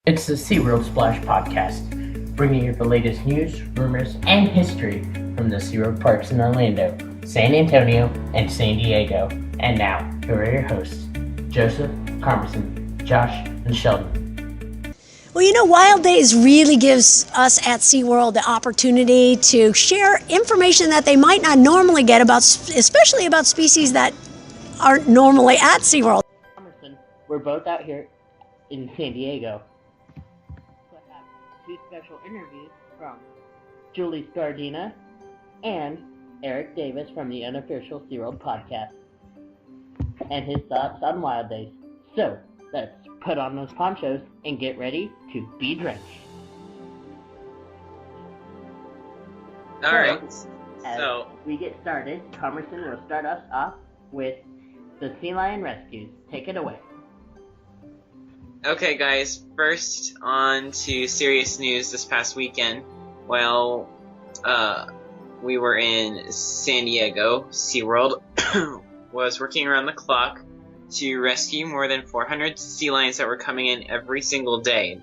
It's the SeaWorld Splash podcast, bringing you the latest news, rumors, and history from the SeaWorld parks in Orlando, San Antonio, and San Diego. And now, here are your hosts, Joseph, Carmison, Josh, and Sheldon. Well, Wild Days really gives us at SeaWorld the opportunity to share information that they might not normally get about, especially about species that aren't normally at SeaWorld. We're both out here in San Diego. I have two special interviews from Julie Scardina and Eric Davis from the unofficial SeaWorld podcast and his thoughts on Wild Days. So, let's put on those ponchos and get ready to be drenched. Alright, so we get started, Carmison will start us off with the sea lion rescues. Take it away. Okay guys, first on to serious news this past weekend. Well, we were in San Diego. SeaWorld was working around the clock to rescue more than 400 sea lions that were coming in every single day.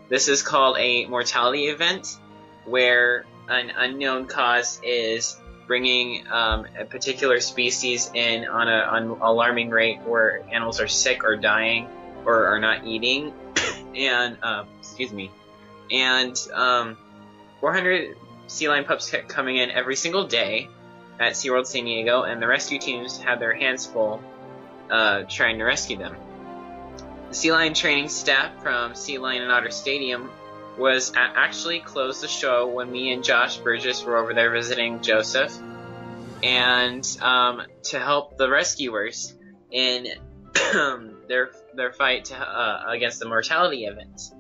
This is called a mortality event, where an unknown cause is bringing a particular species in on an alarming rate, where animals are sick or dying or are not eating, and 400 sea lion pups kept coming in every single day at SeaWorld San Diego, and the rescue teams had their hands full trying to rescue them. The sea lion training staff from Sea Lion and Otter Stadium was actually closed the show when me and Josh Burgess were over there visiting Joseph, and to help the rescuers in their fight against the mortality event,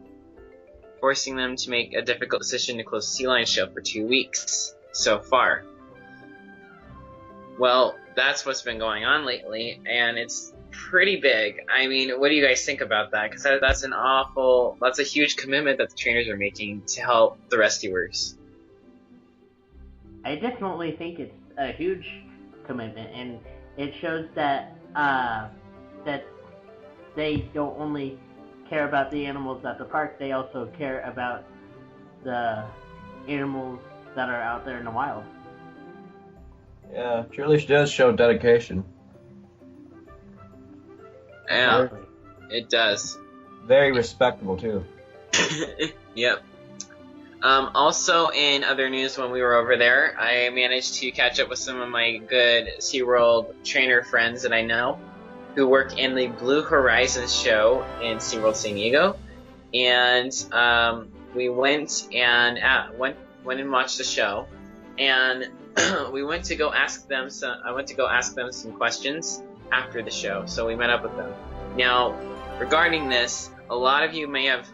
forcing them to make a difficult decision to close the Sea Lion show for 2 weeks so far. Well, that's what's been going on lately, and it's pretty big. I mean, what do you guys think about that? Because that's a huge commitment that the trainers are making to help the rescuers. I definitely think it's a huge commitment, and it shows that that they don't only care about the animals at the park, they also care about the animals that are out there in the wild. Yeah, truly does show dedication. Yeah, it does. Very respectable, too. Yep. Also, in other news, when we were over there, I managed to catch up with some of my good SeaWorld trainer friends that I know, who work in the Blue Horizons show in SeaWorld San Diego, and we went and watched the show, and we went to go ask them some questions after the show. So we met up with them. Now, regarding this, a lot of you may have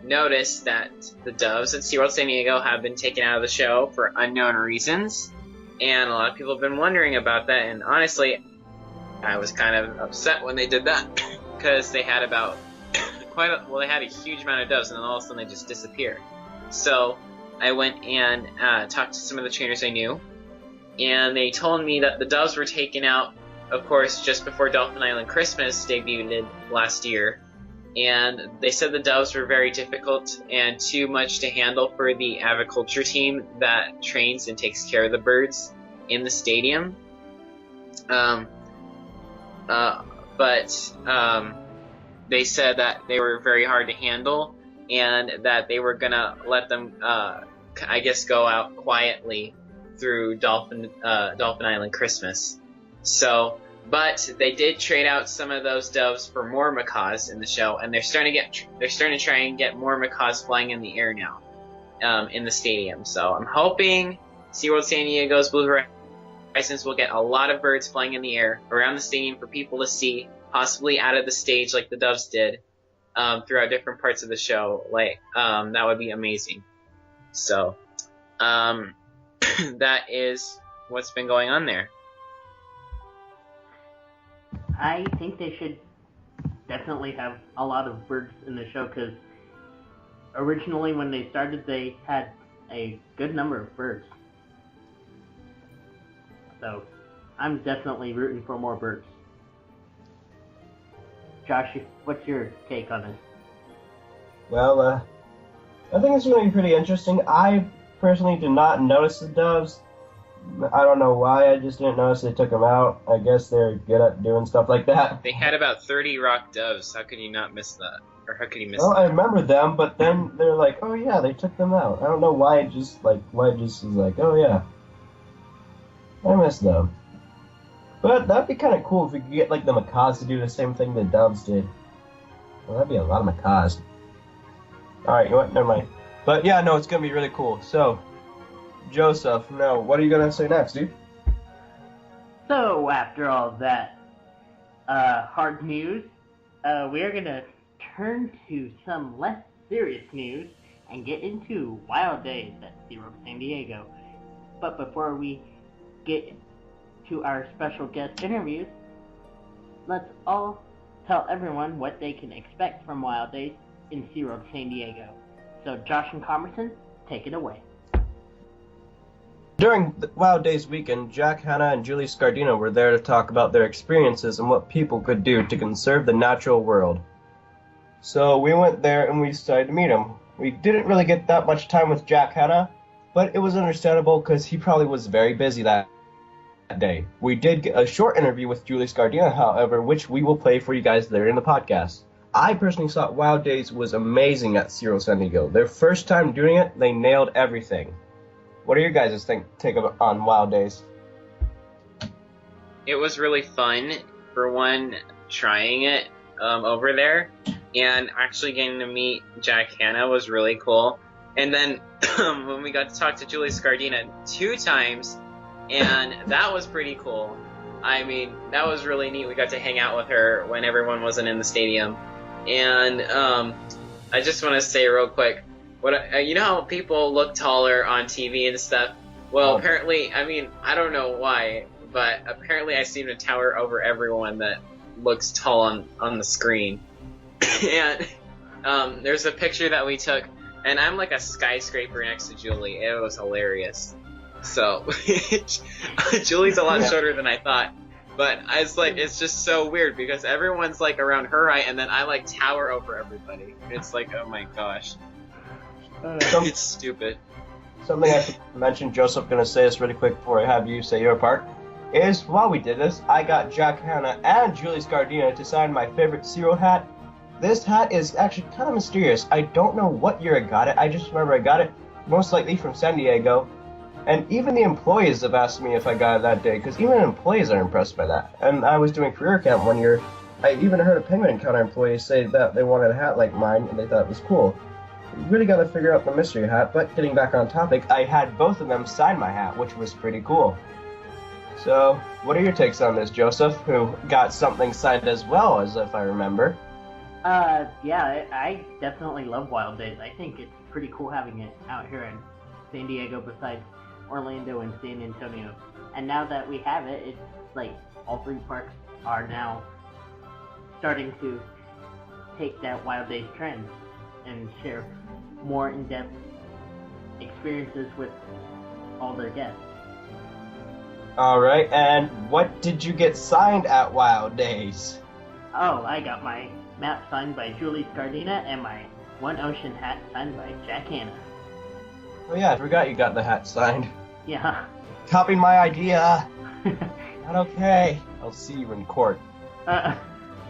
noticed that the doves at SeaWorld San Diego have been taken out of the show for unknown reasons, and a lot of people have been wondering about that. And honestly, I was kind of upset when they did that, because they had they had a huge amount of doves, and then all of a sudden they just disappeared. So I went and talked to some of the trainers I knew, and they told me that the doves were taken out, of course, just before Dolphin Island Christmas debuted last year, and they said the doves were very difficult and too much to handle for the aviculture team that trains and takes care of the birds in the stadium. But they said that they were very hard to handle, and that they were gonna let them, go out quietly through Dolphin Island Christmas. So, but they did trade out some of those doves for more macaws in the show, and they're starting to try and get more macaws flying in the air now, in the stadium. So I'm hoping SeaWorld San Diego's Blue Horizons will get a lot of birds flying in the air around the stadium for people to see, possibly out of the stage like the doves did, throughout different parts of the show. That would be amazing. So, that is what's been going on there. I think they should definitely have a lot of birds in the show, because originally when they started, they had a good number of birds. So I'm definitely rooting for more birds. Josh, what's your take on this? Well, I think it's going to be pretty interesting. I personally did not notice the doves. I don't know why. I just didn't notice they took them out. I guess they're good at doing stuff like that. They had about 30 rock doves. How could you not miss that? Or how could you miss Well, that? I remember them, but then they're like, oh yeah, they took them out. I don't know why it just was like, oh yeah, I miss them. But that'd be kind of cool if we could get like the macaws to do the same thing the doves did. Well, that'd be a lot of macaws. All right, you know what? Never mind. But yeah, no, it's gonna be really cool. So, Joseph, no, what are you gonna say next, dude? So, after all that hard news, we are going to turn to some less serious news and get into Wild Days at SeaWorld San Diego. But before we get to our special guest interviews, let's all tell everyone what they can expect from Wild Days in SeaWorld San Diego. So, Josh and Comerson, take it away. During the Wild Days weekend, Jack Hanna and Julie Scardino were there to talk about their experiences and what people could do to conserve the natural world. So we went there and we decided to meet him. We didn't really get that much time with Jack Hanna, but it was understandable because he probably was very busy that day. We did get a short interview with Julie Scardino, however, which we will play for you guys later in the podcast. I personally thought Wild Days was amazing at SeaWorld San Diego. Their first time doing it, they nailed everything. What are your guys' take on Wild Days? It was really fun, for one, trying it over there, and actually getting to meet Jack Hanna was really cool. And then when we got to talk to Julie Scardina 2 times, and that was pretty cool. I mean, that was really neat. We got to hang out with her when everyone wasn't in the stadium. And I just want to say real quick, you know how people look taller on TV and stuff? Well, apparently, I mean, I don't know why, but apparently I seem to tower over everyone that looks tall on the screen. And there's a picture that we took, and I'm like a skyscraper next to Julie. It was hilarious. So, Julie's a lot shorter than I thought. But it's just so weird because everyone's like around her height, and then I like tower over everybody. It's like, oh my gosh. It's stupid. Something I should mention, Joseph, going to say this really quick before I have you say your part, is while we did this, I got Jack Hanna and Julie Scardina to sign my favorite SeaWorld hat. This hat is actually kind of mysterious. I don't know what year I got it. I just remember I got it most likely from San Diego. And even the employees have asked me if I got it that day, because even employees are impressed by that. And I was doing career camp one year. I even heard a Penguin Encounter employee say that they wanted a hat like mine, and they thought it was cool. You really got to figure out the mystery hat, but getting back on topic, I had both of them sign my hat, which was pretty cool. So, what are your takes on this, Joseph, who got something signed as well, as if I remember? Yeah, I definitely love Wild Days. I think it's pretty cool having it out here in San Diego besides Orlando and San Antonio. And now that we have it, it's like all 3 parks are now starting to take that Wild Days trend and share more in-depth experiences with all their guests. Alright, and what did you get signed at Wild Days? Oh, I got my map signed by Julie Scardina and my One Ocean hat signed by Jack Hanna. Oh yeah, I forgot you got the hat signed. Yeah. Copy my idea! Not okay. I'll see you in court.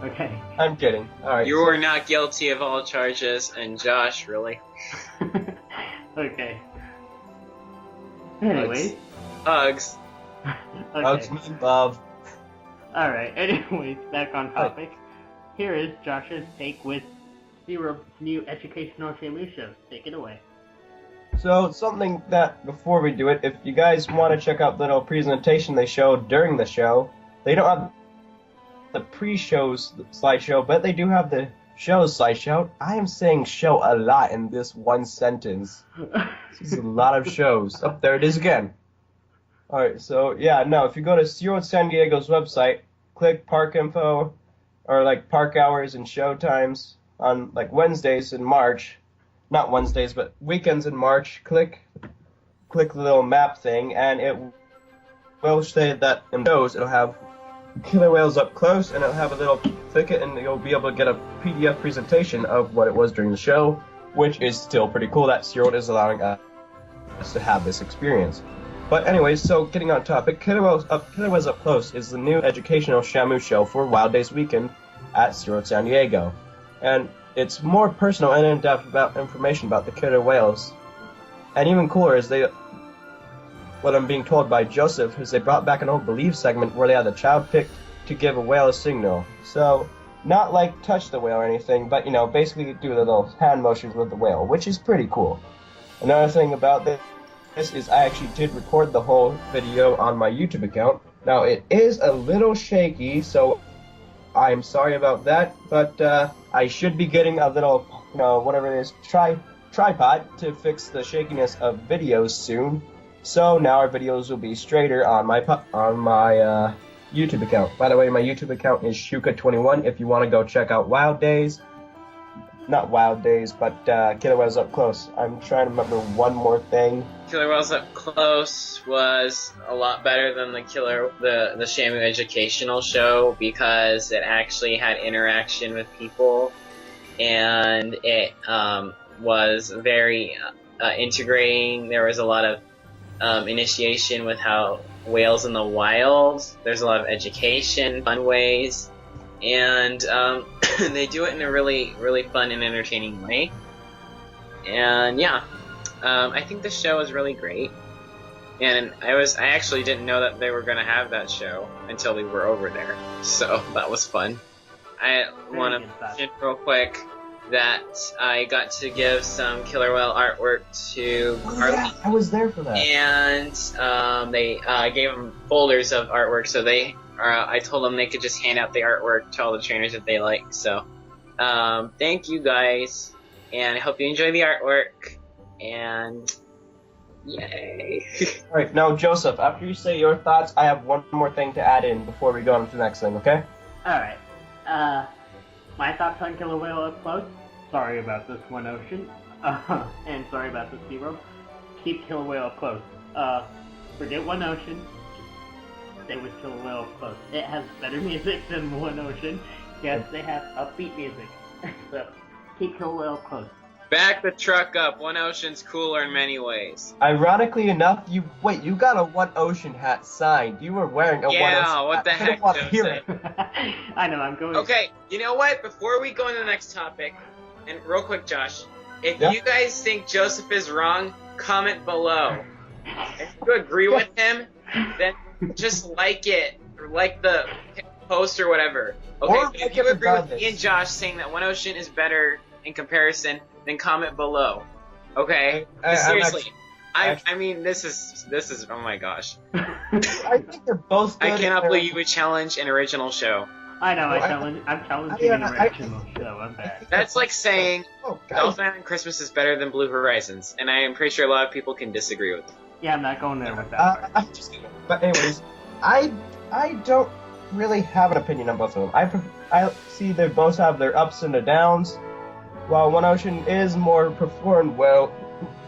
Okay. I'm kidding. Alright. You were not guilty of all charges, and Josh, really? Okay. Anyways. Hugs. Okay. Hugs me, love. Alright, anyways, back on topic. Here is Josh's take with SeaWorld's new educational Shamu show. Take it away. So, something that, before we do it, if you guys want to check out the little presentation they showed during the show, they don't have the pre-show's slideshow, but they do have the show's slideshow. I am saying show a lot in this one sentence. This is a lot of shows. Oh, there it is again. Alright, so, yeah, no, if you go to SeaWorld San Diego's website, click park info, or, like, park hours and show times on, like, Wednesdays in March. Not Wednesdays, but weekends in March. Click the little map thing, and it will say that in shows it'll have killer whales up close, and it'll have a little thicket, and you'll be able to get a PDF presentation of what it was during the show, which is still pretty cool that SeaWorld is allowing us to have this experience. But anyways, so getting on topic, Killer Whales Up Close is the new educational Shamu show for Wild Days weekend at SeaWorld San Diego. And it's more personal and in-depth about information about the killer whales. And even cooler is what I'm being told by Joseph is they brought back an old Believe segment where they had the child pick to give a whale a signal. So, not like touch the whale or anything, but basically do the little hand motions with the whale, which is pretty cool. Another thing about this is I actually did record the whole video on my YouTube account. Now it is a little shaky, so I'm sorry about that, but I should be getting a little, whatever it is, tripod to fix the shakiness of videos soon. So now our videos will be straighter on my YouTube account. By the way, my YouTube account is Shuka21 if you want to go check out Wild Days. Not Wild Days, but Killer Whales Up Close. I'm trying to remember one more thing. Killer Whales Up Close was a lot better than the Shamu educational show because it actually had interaction with people, and it was very integrating. There was a lot of initiation with how whales in the wild. There's a lot of education, fun ways. And they do it in a really, really fun and entertaining way. And yeah, I think the show is really great. And I actually didn't know that they were going to have that show until we were over there. So that was fun. I want to mention real quick that I got to give some killer whale artwork to Carly. Yeah, I was there for that. And they gave them folders of artwork, so I told them they could just hand out the artwork to all the trainers that they like. So, thank you guys, and I hope you enjoy the artwork, and yay. Alright, now Joseph, after you say your thoughts, I have one more thing to add in before we go on to the next thing, okay? Alright. My thoughts on Killer Whale Up Close. Sorry about this One Ocean. And sorry about this SeaWorld. Keep Killer Whale Up Close. Forget One Ocean. Stay with Killer Whale Up Close. It has better music than One Ocean. Yes, they have upbeat music. So, keep Killer Whale Up Close. Back the truck up. One Ocean's cooler in many ways. Ironically enough, you got a One Ocean hat signed. You were wearing a One Ocean hat. Yeah, what the heck, Joseph? I know, I'm going... Okay, you know what? Before we go into the next topic, and real quick, Josh, if you guys think Joseph is wrong, comment below. If you agree with him, then just like it, or like the post or whatever. Okay, but if you agree with me and Josh saying that One Ocean is better in comparison, then comment below. Okay? Seriously. I mean, this is, oh my gosh. I think they're both good. I cannot believe you would challenge an original show. I know, I'm challenging an original show, I'm bad. That's like saying Elephant Island Christmas is better than Blue Horizons, and I am pretty sure a lot of people can disagree with that. Yeah, I'm not going there with that part. But anyways, I don't really have an opinion on both of them. I see they both have their ups and their downs. While One Ocean is more performed well,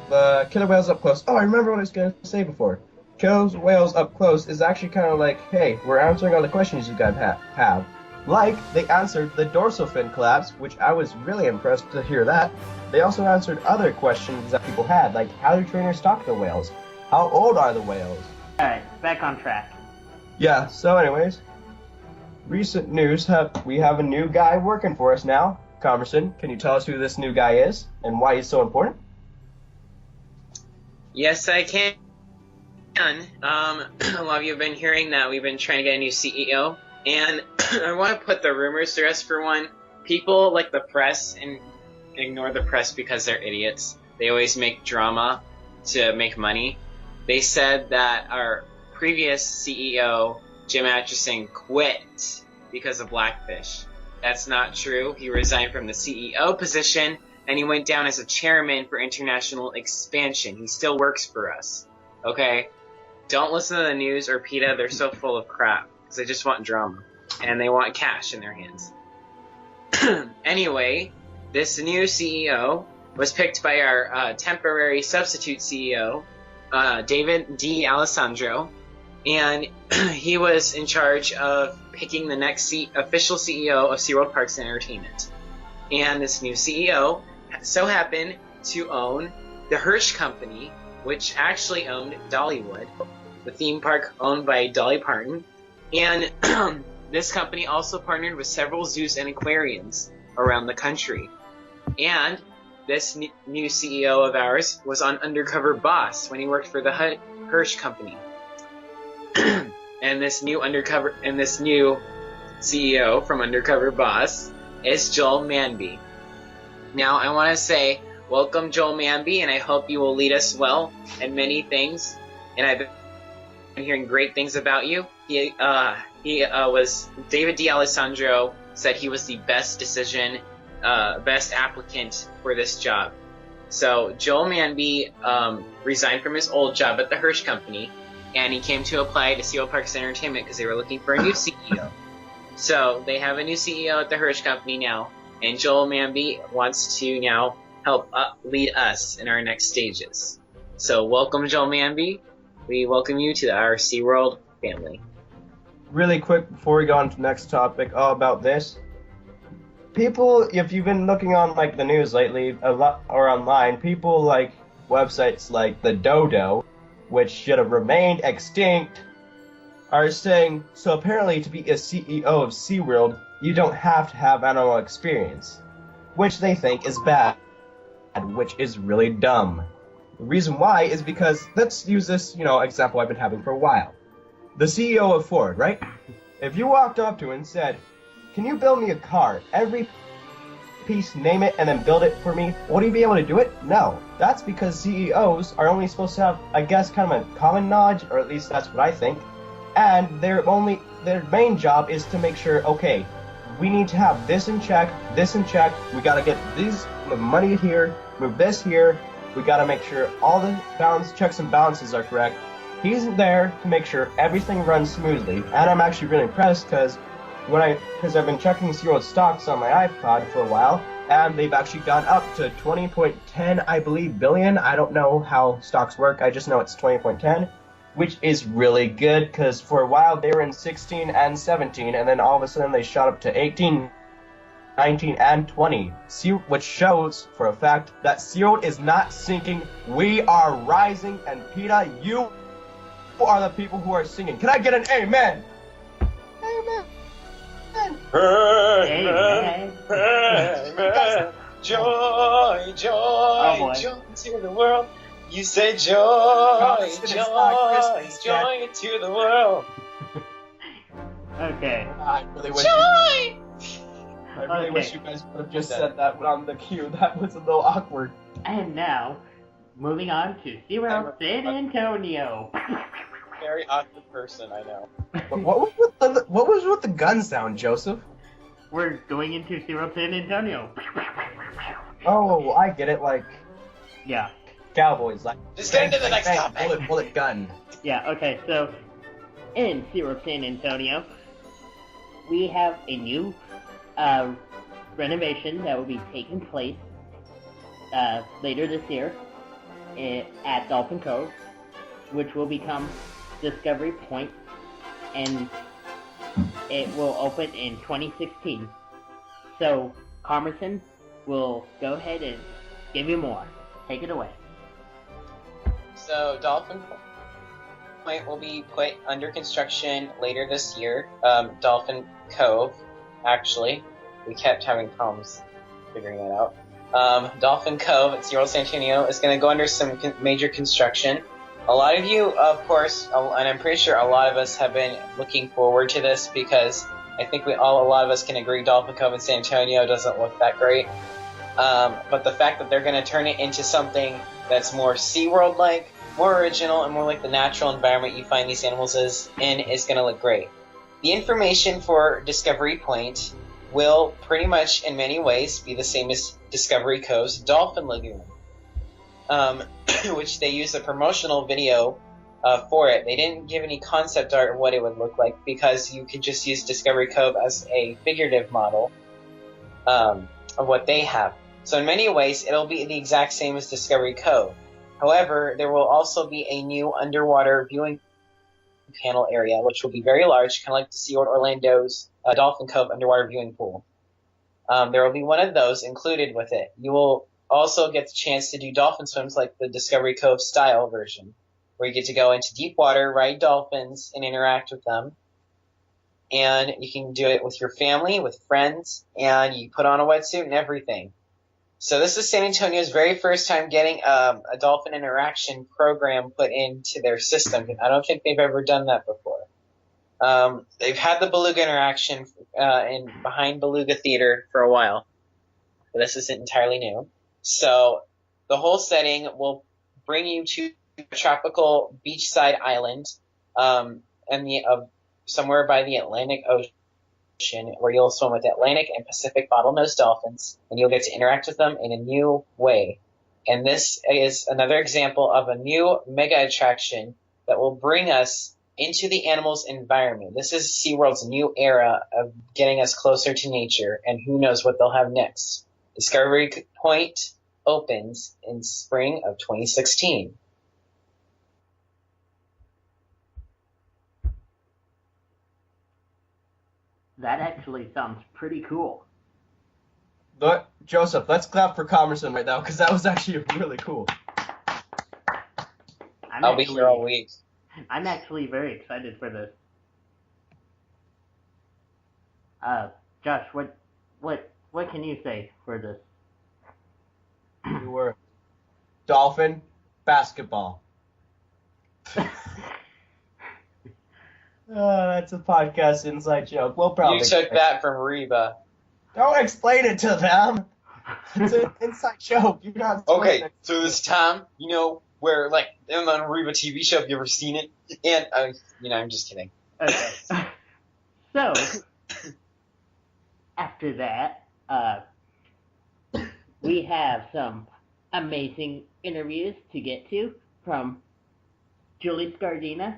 the Killer Whales Up Close. Oh, I remember what I was going to say before. Killer Whales Up Close is actually kind of like, hey, we're answering all the questions you guys have. Like, they answered the dorsal fin collapse, which I was really impressed to hear that. They also answered other questions that people had, like how do trainers talk to whales? How old are the whales? Alright, back on track. Yeah, so anyways, recent news, we have a new guy working for us now. Converson, can you tell us who this new guy is and why he's so important? Yes, I can. A lot of you have been hearing that we've been trying to get a new CEO, and I want to put the rumors to rest for one. People like the press and ignore the press because they're idiots. They always make drama to make money. They said that our previous CEO, Jim Atchison, quit because of Blackfish. That's not true. He resigned from the CEO position, and he went down as a chairman for international expansion. He still works for us. Okay? Don't listen to the news or PETA. They're so full of crap because they just want drama and they want cash in their hands. Anyway, this new CEO was picked by our temporary substitute CEO, David D. Alessandro, and he was in charge of picking the next official CEO of SeaWorld Parks and Entertainment. And this new CEO so happened to own the Hirsch Company, which actually owned Dollywood, the theme park owned by Dolly Parton. And this company also partnered with several zoos and aquariums around the country. And this new CEO of ours was on Undercover Boss when he worked for the Hirsch Company. and this new CEO from Undercover Boss is Joel Manby. Now, I want to say, welcome, Joel Manby, and I hope you will lead us well in many things. And I've been hearing great things about you. He was David D'Alessandro said he was the best best applicant for this job. So Joel Manby resigned from his old job at the Hirsch Company, and he came to apply to SeaWorld Parks and Entertainment because they were looking for a new CEO. So they have a new CEO at the Hirsch Company now, and Joel Manby wants to now help lead us in our next stages. So welcome, Joel Manby. We welcome you to our SeaWorld family. Really quick before we go on to the next topic, all about this. People, if you've been looking on like the news lately, a lot or online, people like websites like the Dodo, which should have remained extinct, are saying, so apparently to be a CEO of SeaWorld, you don't have to have animal experience, which they think is bad, which is really dumb. The reason why is because, let's use this, example I've been having for a while. The CEO of Ford, right? If you walked up to him and said, can you build me a car? Every piece, name it, and then build it for me. Would he be able to do it? No. That's because CEOs are only supposed to have, I guess, kind of a common knowledge, or at least that's what I think. And their main job is to make sure, okay, we need to have this in check, we gotta get the money here, move this here, we gotta make sure all the checks and balances are correct. He's there to make sure everything runs smoothly, and I'm actually really impressed because I've been checking SeaWorld stocks on my iPod for a while, and they've actually gone up to 20.10, I believe, billion. I don't know how stocks work, I just know it's 20.10, which is really good, because for a while they were in 16 and 17, and then all of a sudden they shot up to 18, 19, and 20, which shows for a fact that SeaWorld is not sinking, we are rising, and PETA, you are the people who are singing. Can I get an amen? Amen. Amen. Amen. Joy, joy, joy to the world. You say joy, joy to the world. Okay. I really wish wish you guys would have just said that on the cue. That was a little awkward. And now, moving on to SeaWorld San Antonio. Very awkward person, I know. But what was with the gun sound, Joseph? We're going into SeaWorld San Antonio. Oh, I get it, like... Yeah. Cowboys, like... Just get into the next topic. Bullet gun. Yeah, okay, so... In SeaWorld San Antonio, we have a new renovation that will be taking place later this year at Dolphin Cove, which will become Discovery Point, and it will open in 2016. So, Carmerson will go ahead and give you more. Take it away. So, Dolphin Point will be put under construction later this year. Dolphin Cove, actually. We kept having problems figuring that out. Dolphin Cove at SeaWorld San Antonio is going to go under some major construction. A lot of you, of course, and I'm pretty sure a lot of us have been looking forward to this because I think a lot of us can agree Dolphin Cove in San Antonio doesn't look that great. But the fact that they're going to turn it into something that's more SeaWorld-like, more original, and more like the natural environment you find these animals in is going to look great. The information for Discovery Point will pretty much, in many ways, be the same as Discovery Cove's Dolphin Lagoon. Which they used a promotional video for it. They didn't give any concept art of what it would look like because you could just use Discovery Cove as a figurative model of what they have. So in many ways, it'll be the exact same as Discovery Cove. However, there will also be a new underwater viewing panel area, which will be very large, kind of like the SeaWorld Orlando's Dolphin Cove underwater viewing pool. There will be one of those included with it. You will also get the chance to do dolphin swims like the Discovery Cove style version, where you get to go into deep water, ride dolphins, and interact with them. And you can do it with your family, with friends, and you put on a wetsuit and everything. So this is San Antonio's very first time getting a dolphin interaction program put into their system. I don't think they've ever done that before. They've had the beluga interaction behind Beluga Theater for a while, but this isn't entirely new. So the whole setting will bring you to a tropical beachside island, somewhere by the Atlantic Ocean, where you'll swim with Atlantic and Pacific bottlenose dolphins, and you'll get to interact with them in a new way. And this is another example of a new mega attraction that will bring us into the animals' environment. This is SeaWorld's new era of getting us closer to nature, and who knows what they'll have next. Discovery Point opens in spring of 2016. That actually sounds pretty cool. But, Joseph, let's clap for Commerson right now, because that was actually really cool. I'll be here all week. I'm actually very excited for this. Josh, what can you say for this? You were dolphin basketball. That's a podcast inside joke. We'll probably. You took that from Reba. Don't explain it to them. It's an inside joke. You're not. Okay, so this time, where like on the Reba TV show, have you ever seen it? And I'm just kidding. Okay. So after that, we have some amazing interviews to get to from Julie Scardina,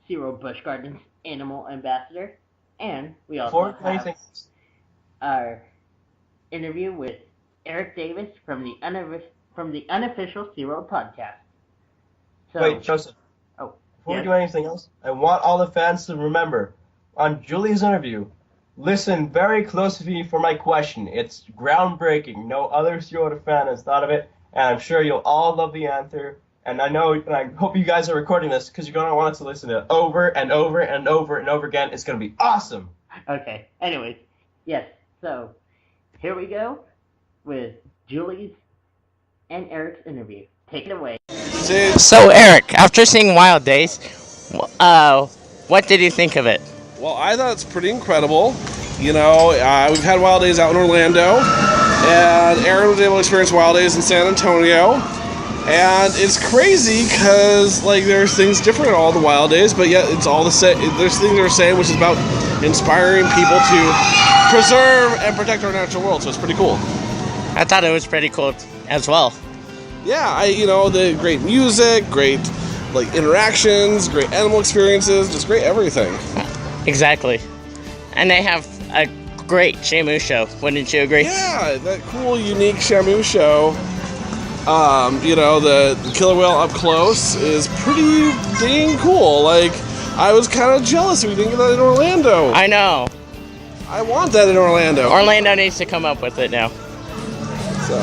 SeaWorld Busch Gardens Animal Ambassador, and we also have our interview with Eric Davis from the unofficial SeaWorld podcast. So, wait, Joseph. Before we do anything else, I want all the fans to remember, on Julie's interview, listen very closely for my question. It's groundbreaking. No other SeaWorld fan has thought of it, and I'm sure you'll all love the answer. And I hope you guys are recording this, because you're going to want us to listen to it over and over and over and over again. It's going to be awesome. Okay. Anyways, yes. So here we go with Julie's and Eric's interview. Take it away. So Eric, after seeing Wild Days, what did you think of it? Well, I thought it's pretty incredible. We've had Wild Days out in Orlando, and Aaron was able to experience Wild Days in San Antonio. And it's crazy because, there's things different at all the Wild Days, but yet it's all the same. There's things they're saying, which is about inspiring people to preserve and protect our natural world. So it's pretty cool. I thought it was pretty cool as well. Yeah, the great music, great interactions, great animal experiences, just great everything. Exactly. And they have a great Shamu show. Wouldn't you agree? Yeah, that cool, unique Shamu show. The killer whale up close is pretty dang cool. I was kind of jealous we didn't get that in Orlando. I know. I want that in Orlando. Orlando needs to come up with it now. So,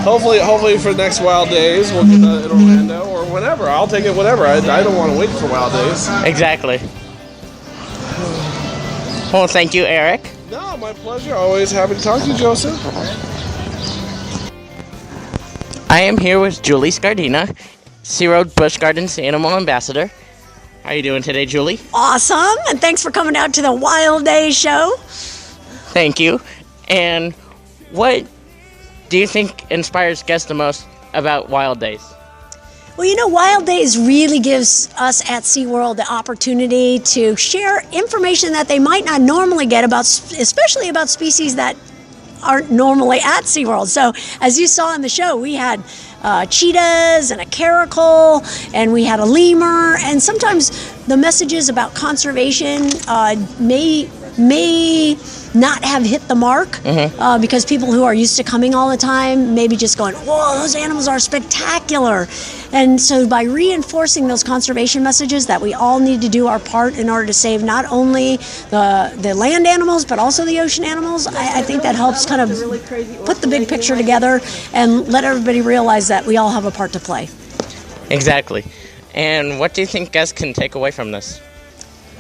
hopefully for the next Wild Days, we'll get that in Orlando or whenever. I'll take it whenever. I don't want to wait for Wild Days. Exactly. Well, thank you, Eric. No, my pleasure. Always happy to talk to you, Joseph. I am here with Julie Scardina, SeaWorld Busch Gardens Animal Ambassador. How are you doing today, Julie? Awesome, and thanks for coming out to the Wild Days show. Thank you. And what do you think inspires guests the most about Wild Days? Well, Wild Days really gives us at SeaWorld the opportunity to share information that they might not normally get about, especially about species that aren't normally at SeaWorld. So as you saw in the show, we had cheetahs and a caracal, and we had a lemur, and sometimes the messages about conservation may may not have hit the mark because people who are used to coming all the time maybe just going, whoa, those animals are spectacular. And so by reinforcing those conservation messages that we all need to do our part in order to save not only the land animals but also the ocean animals, I think that helps kind of put the big picture together and let everybody realize that we all have a part to play. Exactly. And what do you think guests can take away from this?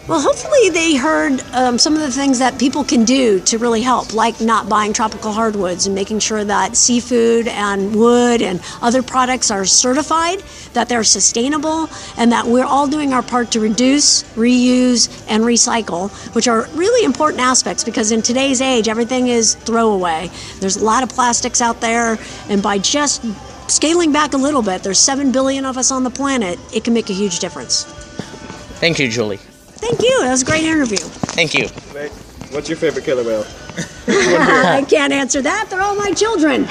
Well, hopefully they heard some of the things that people can do to really help, like not buying tropical hardwoods and making sure that seafood and wood and other products are certified, that they're sustainable, and that we're all doing our part to reduce, reuse, and recycle, which are really important aspects because in today's age, everything is throwaway. There's a lot of plastics out there, and by just scaling back a little bit, there's 7 billion of us on the planet, it can make a huge difference. Thank you, Julie. Thank you. That was a great interview. Thank you. What's your favorite killer whale? I can't answer that. They're all my children.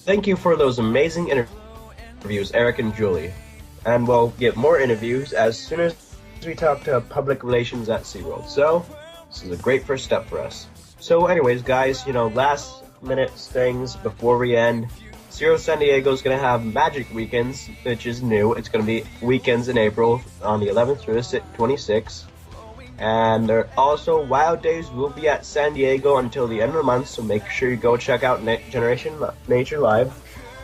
Thank you for those amazing interviews, Eric and Julie. And we'll get more interviews as soon as we talk to public relations at SeaWorld. So, this is a great first step for us. So anyways, guys, last minute things before we end. SeaWorld San Diego is going to have Magic Weekends, which is new. It's going to be weekends in April on the 11th through the 26th. And there also Wild Days will be at San Diego until the end of the month, so make sure you go check out Generation Nature Live.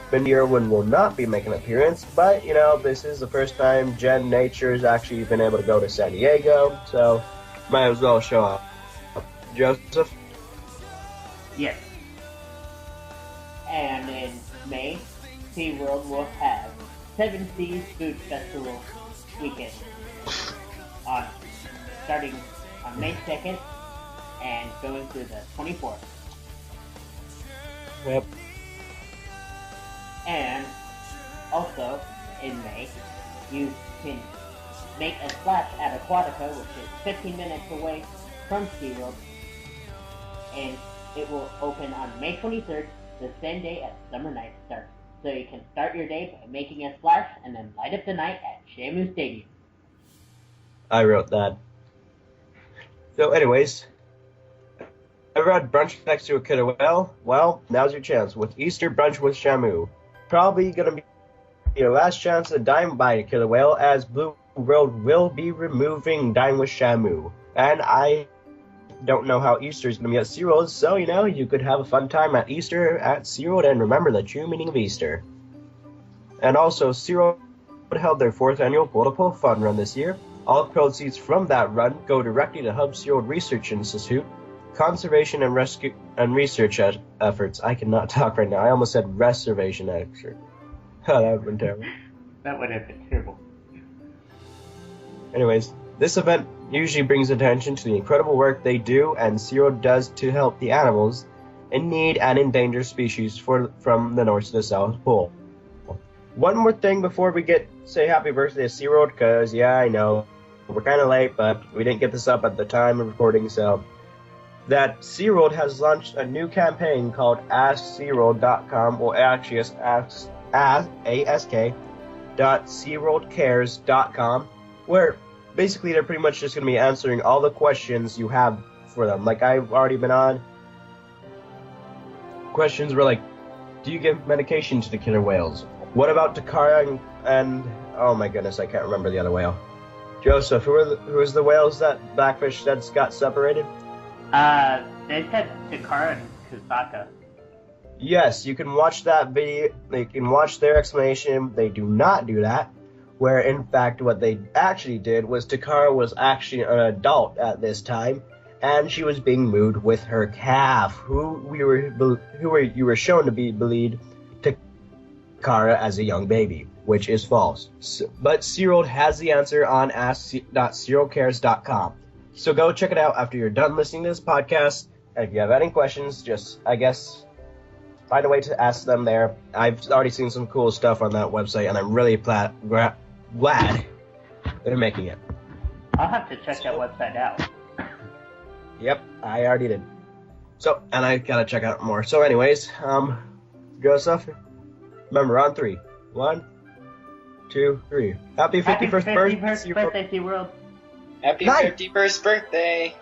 Mindy Irwin will not be making an appearance, but this is the first time Gen Nature has actually been able to go to San Diego, so might as well show up. Joseph? Yes. And in May, SeaWorld will have 7 Seas Food Festival weekend starting on May 2nd and going through the 24th. Yep. And also in May, you can make a splash at Aquatica, which is 15 minutes away from SeaWorld, and it will open on May 23rd, the same day as summer night starts. So you can start your day by making a splash and then light up the night at Shamu Stadium. I wrote that. So anyways, ever had brunch next to a killer whale? Well, now's your chance with Easter Brunch with Shamu. Probably gonna be your last chance to dine by a killer whale, as Blue World will be removing Dine with Shamu. And I don't know how Easter is going to be at SeaWorld, so you could have a fun time at Easter at SeaWorld and remember the true meaning of Easter. And also, SeaWorld held their 4th annual Pull Fun Run this year. All proceeds from that run go directly to Hub SeaWorld Research Institute, conservation and rescue and research efforts. I cannot talk right now. I almost said reservation effort. Oh, that would have been terrible. That would have been terrible. Anyways, this event usually brings attention to the incredible work they do and SeaWorld does to help the animals in need and endangered species from the North to the South Pole. One more thing before we say happy birthday to SeaWorld, because I know we're kind of late, but we didn't get this up at the time of recording, so that SeaWorld has launched a new campaign called AskSeaWorld.com, or actually it's ask.seaworldcares.com, where basically they're pretty much just going to be answering all the questions you have for them. Like I've already been on. Questions were like, do you give medication to the killer whales? What about Takara and oh my goodness, I can't remember the other whale. Joseph, who was the whales that Blackfish that's got separated? They said Takara and Kusaka. Yes, you can watch that video. You can watch their explanation. They do not do that. Where in fact what they actually did was Takara was actually an adult at this time, and she was being moved with her calf, who you were shown to be believed Takara as a young baby, which is false. But SeaWorld has the answer on ask.seaworldcares.com. So go check it out after you're done listening to this podcast. And if you have any questions, just find a way to ask them there. I've already seen some cool stuff on that website, and I'm really glad they're making it. I'll have to check that website out. Yep, I already did. So, and I gotta check out more. So anyways, Joseph, remember on 3. 1, 2, 3. Happy 51st birthday, SeaWorld. Happy Hi. 51st birthday.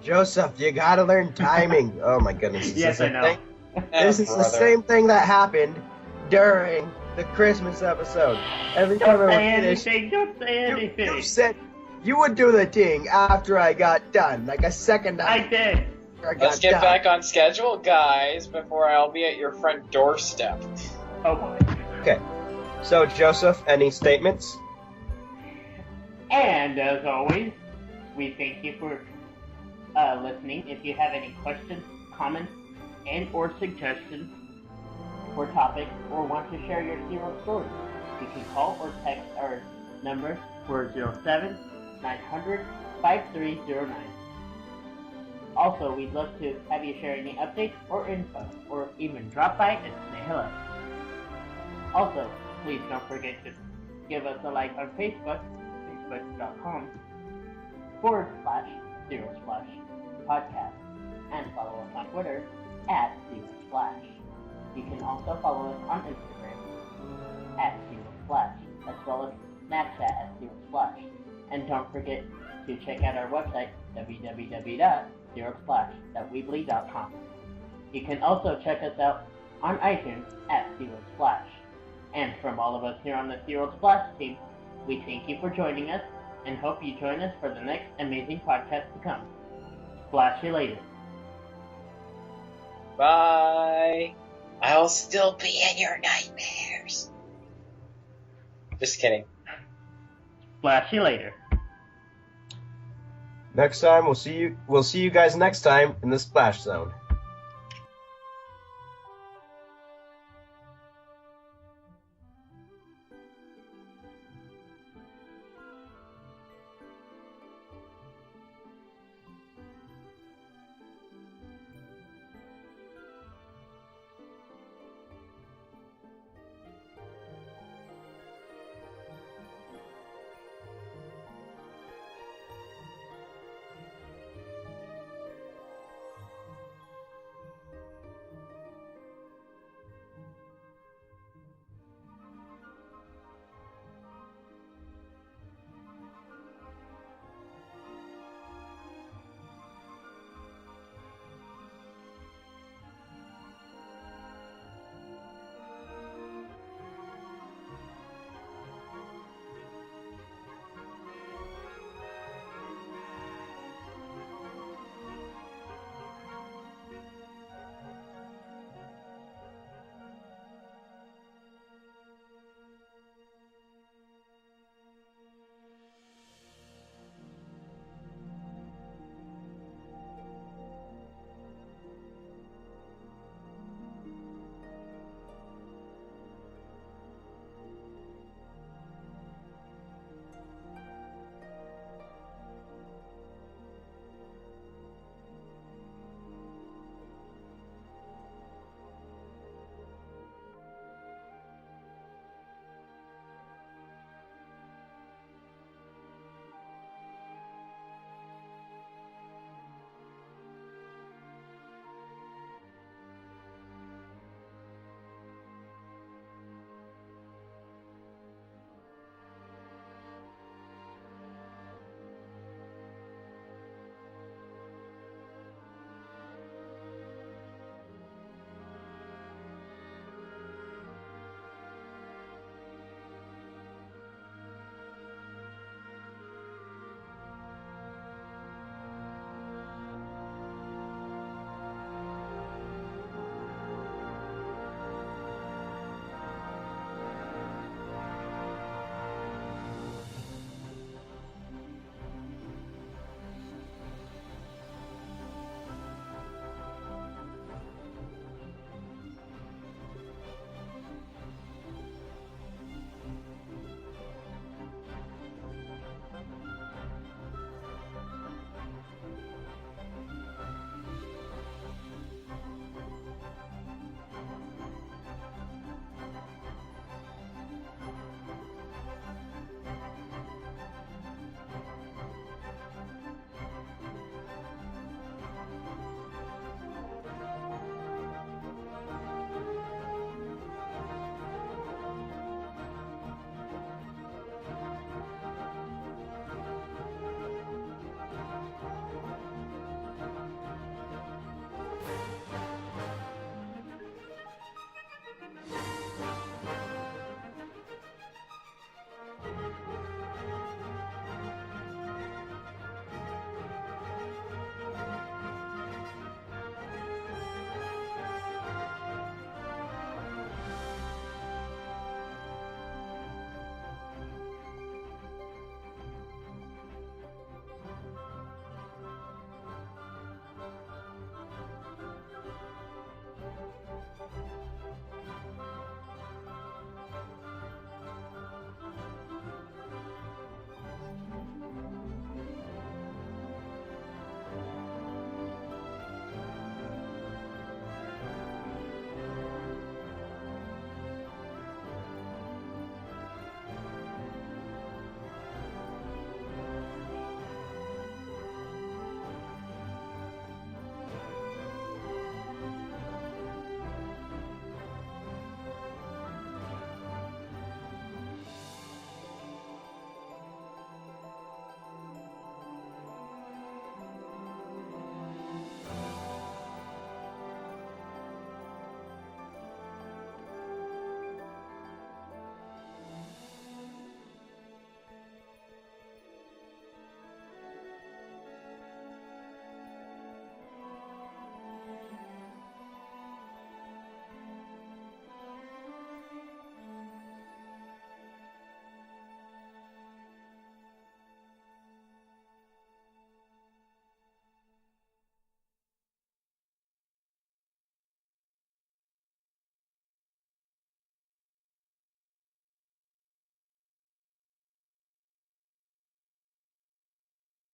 Joseph, you gotta learn timing. Oh my goodness. Yes, I know. This is the same thing that happened during the Christmas episode. Every time Don't I say would finish, anything. Don't say you anything. said you would do the ding after I got done, like a second I after did. I got Let's get done. back on schedule, guys, before I'll be at your front doorstep. Oh boy. Okay. So, Joseph, any statements? And as always, we thank you for listening. If you have any questions, comments, and or suggestions for topics, or want to share your SeaWorld stories, you can call or text our number 407-900-5309. Also, we'd love to have you share any updates or info, or even drop by and say hello. Also, please don't forget to give us a like on Facebook, facebook.com/SeaWorld/podcast, and follow us on Twitter @SeaWorldSplash. You can also follow us on Instagram @SeaWorldSplash, as well as Snapchat @SeaWorldSplash. And don't forget to check out our website, www.SeaWorldSplash.weebly.com. You can also check us out on iTunes @SeaWorldSplash. And from all of us here on the SeaWorld Splash team, we thank you for joining us and hope you join us for the next amazing podcast to come. Splash you later. Bye. I'll still be in your nightmares. Just kidding. Splash you later. Next time, we'll see you guys next time in the Splash Zone.